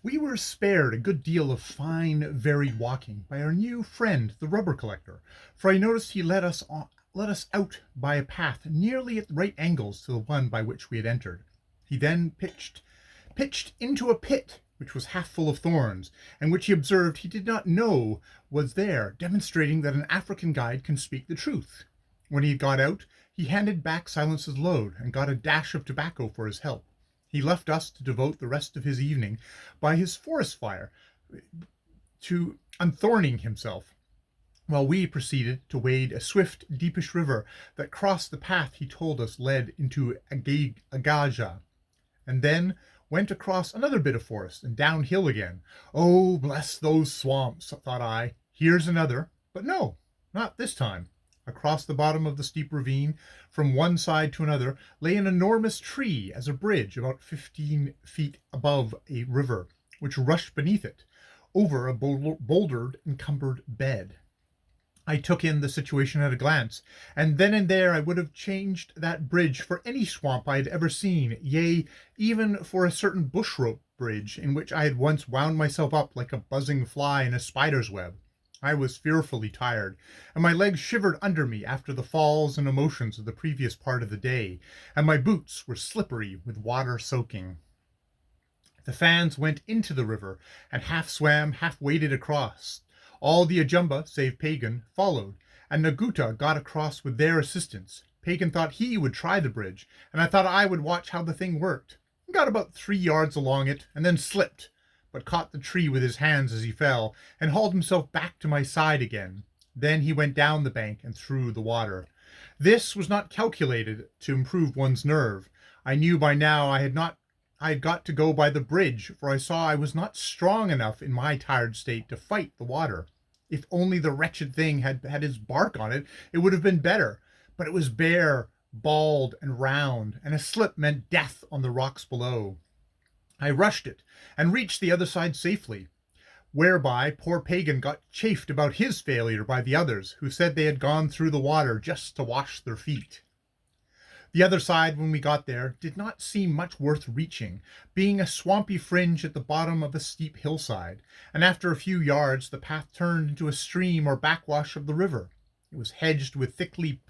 We were spared a good deal of fine, varied walking by our new friend, the rubber collector, for I noticed he let us out by a path nearly at right angles to the one by which we had entered. He then pitched into a pit which was half full of thorns, and which he observed he did not know was there, demonstrating that an African guide can speak the truth. When he had got out, he handed back Silence's load and got a dash of tobacco for his help. He left us to devote the rest of his evening by his forest fire to unthorning himself, while we proceeded to wade a swift, deepish river that crossed the path he told us led into Agaja, and then went across another bit of forest and downhill again. Oh, bless those swamps, thought I. Here's another. But no, not this time. Across the bottom of the steep ravine, from one side to another, lay an enormous tree as a bridge about 15 feet above a river, which rushed beneath it, over a boulder-encumbered bed. I took in the situation at a glance, and then and there I would have changed that bridge for any swamp I had ever seen, yea, even for a certain bush rope bridge in which I had once wound myself up like a buzzing fly in a spider's web. I was fearfully tired, and my legs shivered under me after the falls and emotions of the previous part of the day, and my boots were slippery with water soaking. The fans went into the river, and half swam, half waded across. All the Ajumba, save Pagan, followed, and Naguta got across with their assistance. Pagan thought he would try the bridge, and I thought I would watch how the thing worked. He got about 3 yards along it, and then slipped, but caught the tree with his hands as he fell, and hauled himself back to my side again. Then he went down the bank and through the water. This was not calculated to improve one's nerve. I knew by now I had got to go by the bridge, for I saw I was not strong enough in my tired state to fight the water. If only the wretched thing had had his bark on it, it would have been better. But it was bare, bald, and round, and a slip meant death on the rocks below. I rushed it, and reached the other side safely, whereby poor Pagan got chaffed about his failure by the others, who said they had gone through the water just to wash their feet. The other side, when we got there, did not seem much worth reaching, being a swampy fringe at the bottom of a steep hillside, and after a few yards the path turned into a stream or backwash of the river. It was hedged with thickly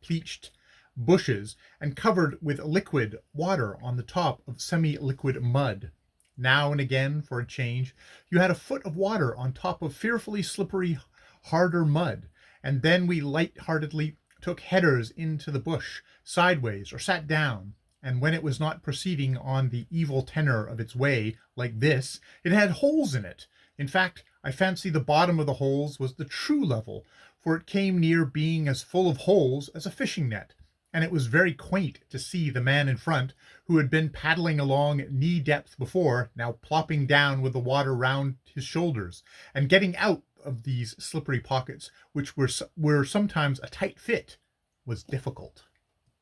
pleached bushes and covered with liquid water on the top of semi-liquid mud. Now and again, for a change, you had a foot of water on top of fearfully slippery, harder mud, and then we light-heartedly took headers into the bush, sideways, or sat down, and when it was not proceeding on the evil tenor of its way, like this, it had holes in it. In fact, I fancy the bottom of the holes was the true level, for it came near being as full of holes as a fishing net, and it was very quaint to see the man in front, who had been paddling along knee-depth before, now plopping down with the water round his shoulders, and getting out of these slippery pockets, which were sometimes a tight fit, was difficult.